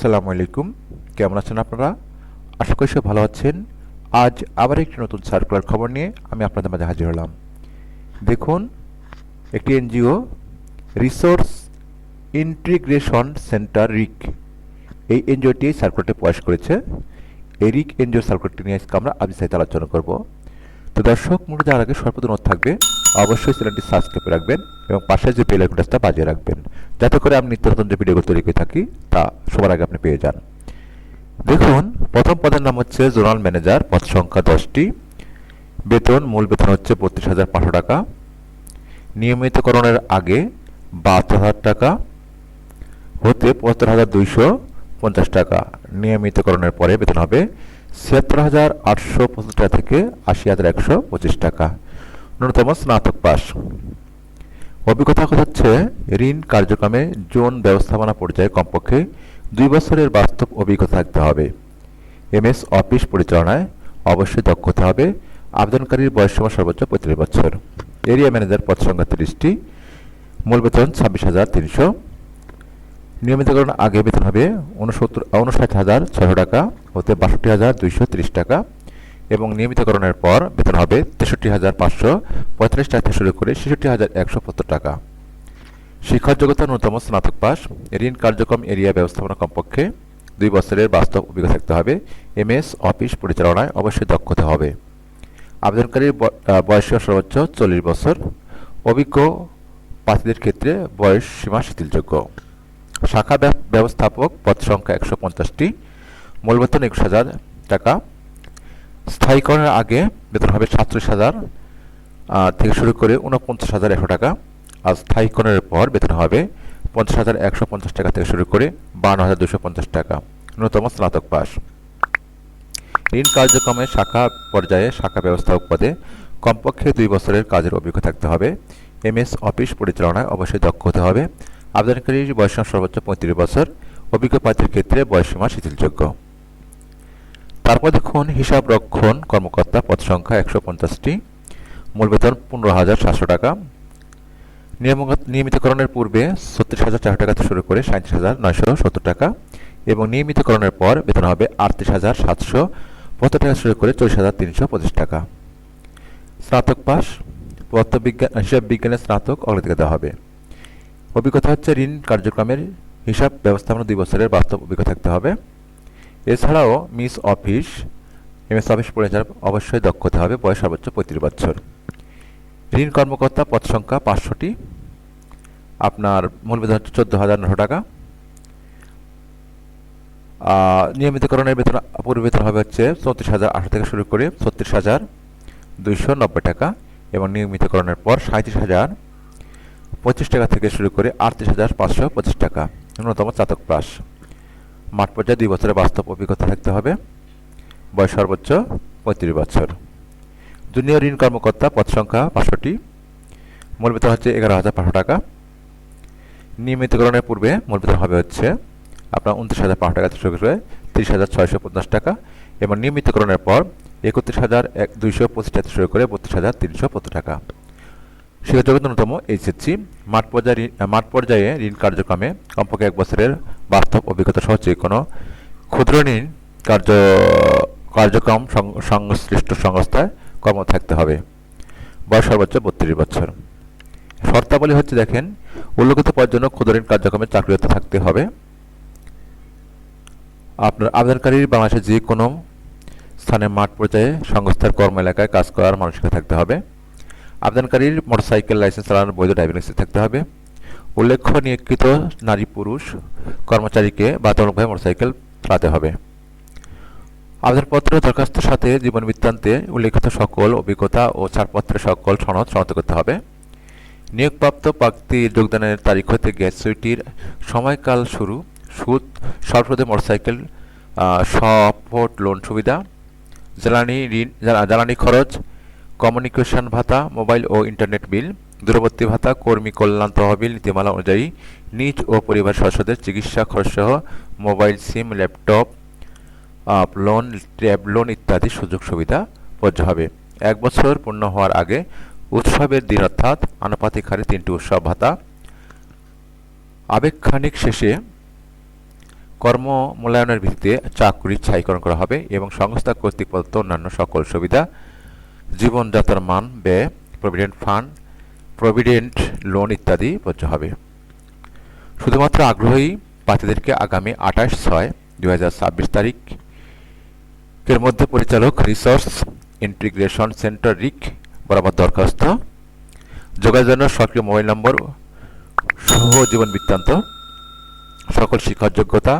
আসসালামু আলাইকুম। কেমন আছেন আপনারা? আশা করি সব ভালো আছেন। আজ আবার একটি নতুন সার্কুলার খবর নিয়ে আমি আপনাদের মাঝে হাজির হলাম। দেখুন, একটি এনজিও রিসোর্স ইন্টিগ্রেশন সেন্টার রিক, এই এনজিওটি সার্কুলারটি প্রকাশ করেছে। এই রিক এনজিও সার্কুলারটি নিয়ে আজকে আমরা বিস্তারিত আলোচনা করব। তো দর্শক, মূলত যাওয়ার আগে সর্বপ্রথম অনুরোধ থাকবে অবশ্যই চ্যানেলটি সাবস্ক্রাইব রাখবেন এবং পাশে যে বেল আইকনটা বাজিয়ে রাখবেন, যাতে করে আমি নিত্য নতুন যে ভিডিওগুলো তৈরি করে থাকি তা সবার আগে আপনি পেয়ে যান। দেখুন, প্রথম পদের নাম হচ্ছে জোনাল ম্যানেজার, পদ সংখ্যা 10টি। বেতন, মূল বেতন হচ্ছে 32,500 টাকা। নিয়মিতকরণের আগে 72,000 টাকা হতে 75,250 টাকা। নিয়মিতকরণের পরে বেতন হবে 76,850 টাকা থেকে 80,125 টাকা। ন্যূনতম স্নাতক পাস। অভিজ্ঞতা হচ্ছে ঋণ কার্যক্রমে জোন ব্যবস্থাপনা পর্যায়ে কমপক্ষে 2 বছরের বাস্তব অভিজ্ঞতা থাকতে হবে। এমএস অফিস পরিচালনায় অবশ্যই দক্ষ হতে হবে। আবেদনকারীর বয়সসীমা সর্বোচ্চ 35 বছর। এরিয়া ম্যানেজার, পদ সংখ্যা 30টি। মূল বেতন 26,300। নিয়মিতকরণ আগে বেতন হবে 59,600 টাকা হতে 62,230 টাকা এবং নিয়মিতকরণের পর বেতন হবে 63,545 টাকা থেকে শুরু করে 66,170 টাকা। শিক্ষার যোগ্যতা ন্যূনতম স্নাতক পাস। ঋণ কার্যক্রম এরিয়া ব্যবস্থাপনা কমপক্ষে 2 বছরের বাস্তব অভিজ্ঞতা থাকতে হবে। এমএস অফিস পরিচালনায় অবশ্যই দক্ষ হতে হবে। আবেদনকারীর বয়স সর্বোচ্চ 40 বছর। অভিজ্ঞ প্রার্থীদের ক্ষেত্রে বয়স সীমা শিথিলযোগ্য। শাখা ব্যবস্থাপক, পদ সংখ্যা 150টি। মূল বেতন 21,000 টাকা। স্থায়ীকরণের আগে বেতন হবে 37,000 থেকে শুরু করে 49,100 টাকা। আর স্থায়ীকরণের পর বেতন হবে 50,150 টাকা থেকে শুরু করে 52,250 টাকা। ন্যূনতম স্নাতক পাস। ঋণ কার্যক্রমে শাখা পর্যায়ে শাখা ব্যবস্থাপক পদে কমপক্ষে 2 বছরের কাজের অভিজ্ঞতা থাকতে হবে। এমএস অফিস পরিচালনায় অবশ্যই দক্ষ হতে হবে। আবেদনকারীর বয়সসীমা সর্বোচ্চ 35 বছর। অভিজ্ঞ প্রার্থীর ক্ষেত্রে বয়সসীমা শিথিলযোগ্য। তারপর দেখুন, হিসাব রক্ষণ কর্মকর্তা, পদ সংখ্যা 150টি। মূল বেতন 15,700 টাকা। নিয়মিতকরণের পূর্বে 36,400 টাকা থেকে শুরু করে 37,970 টাকা এবং নিয়মিতকরণের পর বেতন হবে 38,750 টাকা শুরু করে 40,325 টাকা। স্নাতক পাস। পদার্থবিজ্ঞান, হিসাব বিজ্ঞানের স্নাতক অগ্রাধিকার দেওয়া হবে। অভিজ্ঞতা হচ্ছে ঋণ কার্যক্রমের হিসাব ব্যবস্থাপনা 2 বছরের বাস্তব অভিজ্ঞতা থাকতে হবে। এছাড়াও এমএস অফিস পরিচালনায় অবশ্যই দক্ষ হতে হবে। বয়স সর্বোচ্চ 35 বছর। ঋণ কর্মকর্তা, পদ সংখ্যা 500টি। আপনার মূল বেতন হচ্ছে 14,900 টাকা। নিয়মিতকরণের বেতন, পূর্ব বেতন হবে হচ্ছে 34,800 থেকে শুরু করে 36,290 টাকা এবং নিয়মিতকরণের পর 37,025 টাকা থেকে শুরু করে 38,525 টাকা। ন্যূনতম স্নাতক পাস। মাঠ পর্যায়ে 2 বছরের বাস্তব অভিজ্ঞতা থাকতে হবে। বয়স সর্বোচ্চ 35 বছর। জুনিয়র ঋণ কর্মকর্তা, পদ সংখ্যা 500টি। মূল বেতন হচ্ছে 11,500 টাকা। নিয়মিতকরণের পূর্বে মূল বেতন হবে হচ্ছে আপনার 29,500 টাকা থেকে শুরু করে 30,650 টাকা এবং নিয়মিতকরণের পর 31,225 টাকা থেকে শুরু করে 32,350 টাকা। শিক্ষাযোগ্যতা ন্যূনতম এইচএসসি। মাঠ পর্যায়ে ঋণ কার্যক্রমে কমপক্ষে 1 বছরের বাস্তব অভিজ্ঞতা সহ যে কোনো ক্ষুদ্র ঋণ কার্যক্রম সংশ্লিষ্ট সংস্থায় কর্ম থাকতে হবে। বয়স সর্বোচ্চ 32 বছর। শর্তাবলী হচ্ছে দেখেন, উল্লেখিত পদের জন্য ক্ষুদ্র ঋণ কার্যক্রমে চাকরিরত থাকতে হবে। আপনার আবেদনকারীর বাংলাদেশের যে কোনো স্থানে মাঠ পর্যায়ে সংস্থার কর্ম এলাকায় কাজ করার মানসিকতা থাকতে হবে। আবেদনকারীর মোটরসাইকেল লাইসেন্স চালানোর বৈধ ড্রাইভিং লাইসেন্স থাকতে হবে। উল্লেখ্য, নিয়োগকৃত নারী পুরুষ কর্মচারীকে বাধ্যতামূলকভাবে মোটরসাইকেল চালাতে হবে। আবেদনপত্র দরখাস্তের সাথে জীবন বৃত্তান্তে উল্লেখিত সকল অভিজ্ঞতা ও ছাড়পত্রের সকল সনদ শনাক্ত করতে হবে। নিয়োগপ্রাপ্ত প্রার্থীর যোগদানের তারিখ হতে গ্র্যাচুইটির সময়কাল শুরু, সুদ, স্বল্পসুদে মোটরসাইকেল সাপোর্ট লোন সুবিধা, জ্বালানি খরচ, কমিউনিকেশন ভাতা, মোবাইল ও ইন্টারনেট বিল, দূরবর্তী ভাতা, কর্মী কল্যাণ তহবিল নীতিমালা অনুযায়ী নিজ ও পরিবার সদস্যদের চিকিৎসা খরচসহ mobile SIM, laptop loan, tab loan ইত্যাদি সুযোগ সুবিধা প্রযোজ্য হবে। 1 বছর পূর্ণ হওয়ার আগে উৎসবের দিন অর্থাৎ আনুপাতিক হারে 3টি উৎসব ভাতা, আবেগখানিক শেষে কর্ম মূল্যায়নের ভিত্তিতে চাকরি ছাইকরণ করা হবে এবং সংস্থা কর্তৃক প্রদত্ত অন্যান্য সকল সুবিধা, জীবনযাত্রার মান, ব্যয়, প্রভিডেন্ট ফান্ড, প্রভিডেন্ট লোন ইত্যাদি বর্জ্য হবে। শুধুমাত্র আগ্রহী প্রার্থীদেরকে আগামী 28/6/2026 তারিখের মধ্যে পরিচালক রিসোর্স ইন্টিগ্রেশন সেন্টার রিক বরাবর দরখাস্ত, যোগাযোগের জন্য সক্রিয় মোবাইল নম্বর সহ জীবন বৃত্তান্ত, সকল শিক্ষার যোগ্যতা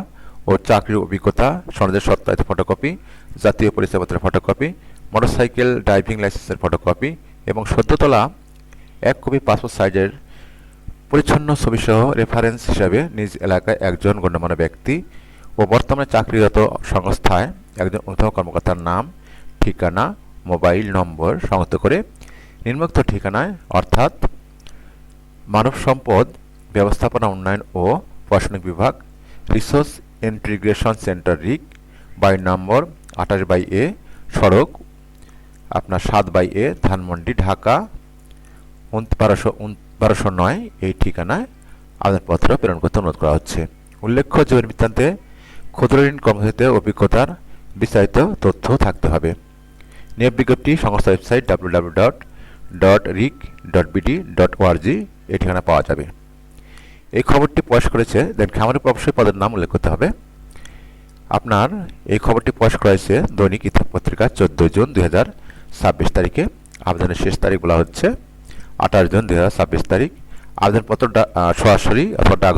ও চাকরির অভিজ্ঞতা সনদের সত্যায়িত ফটোকপি, জাতীয় পরিচয়পত্রের ফটোকপি, মোটরসাইকেল ড্রাইভিং লাইসেন্সের ফটোকপি এবং সদ্য তোলা 1 কপি পাসপোর্ট সাইজের পরিচ্ছন্ন ছবিসহ রেফারেন্স হিসাবে নিজ এলাকায় একজন গণ্যমান্য ব্যক্তি ও বর্তমানে চাকরিরত সংস্থায় একজন ঊর্ধ্বতন কর্মকর্তার নাম, ঠিকানা, মোবাইল নম্বর সংযুক্ত করে নিম্নোক্ত ঠিকানায় অর্থাৎ মানব সম্পদ ব্যবস্থাপনা উন্নয়ন ও প্রশাসনিক বিভাগ, রিসোর্স ইন্টিগ্রেশন সেন্টার রিক, বাড়ি নম্বর 28/A, সড়ক আপনার 7/A, ধানমন্ডি, ঢাকা 1209 এই ঠিকানায় আবেদনপত্র প্রেরণ করতে অনুরোধ করা হচ্ছে। উল্লেখ্য, জীবন বৃত্তান্তে ক্ষুদ্র ঋণ কর্মসূচিতে অভিজ্ঞতার বিস্তারিত তথ্য থাকতে হবে। নিয়োগ বিজ্ঞপ্তি সংস্থার ওয়েবসাইট www.ric.bd.org এই ঠিকানা পাওয়া যাবে। এই খবরটি প্রকাশ করেছে খামারি অবশ্যই পদের নাম উল্লেখ করতে হবে। আপনার এই খবরটি প্রকাশ করা হয়েছে দৈনিক ইত্তেফাক পত্রিকা 14 জুন 2026 তারিখে। আবেদনের শেষ তারিখ বলা হচ্ছে 28 জুন 2026 তারিখ। আবেদনপত্র সরাসরি অথবা ডাক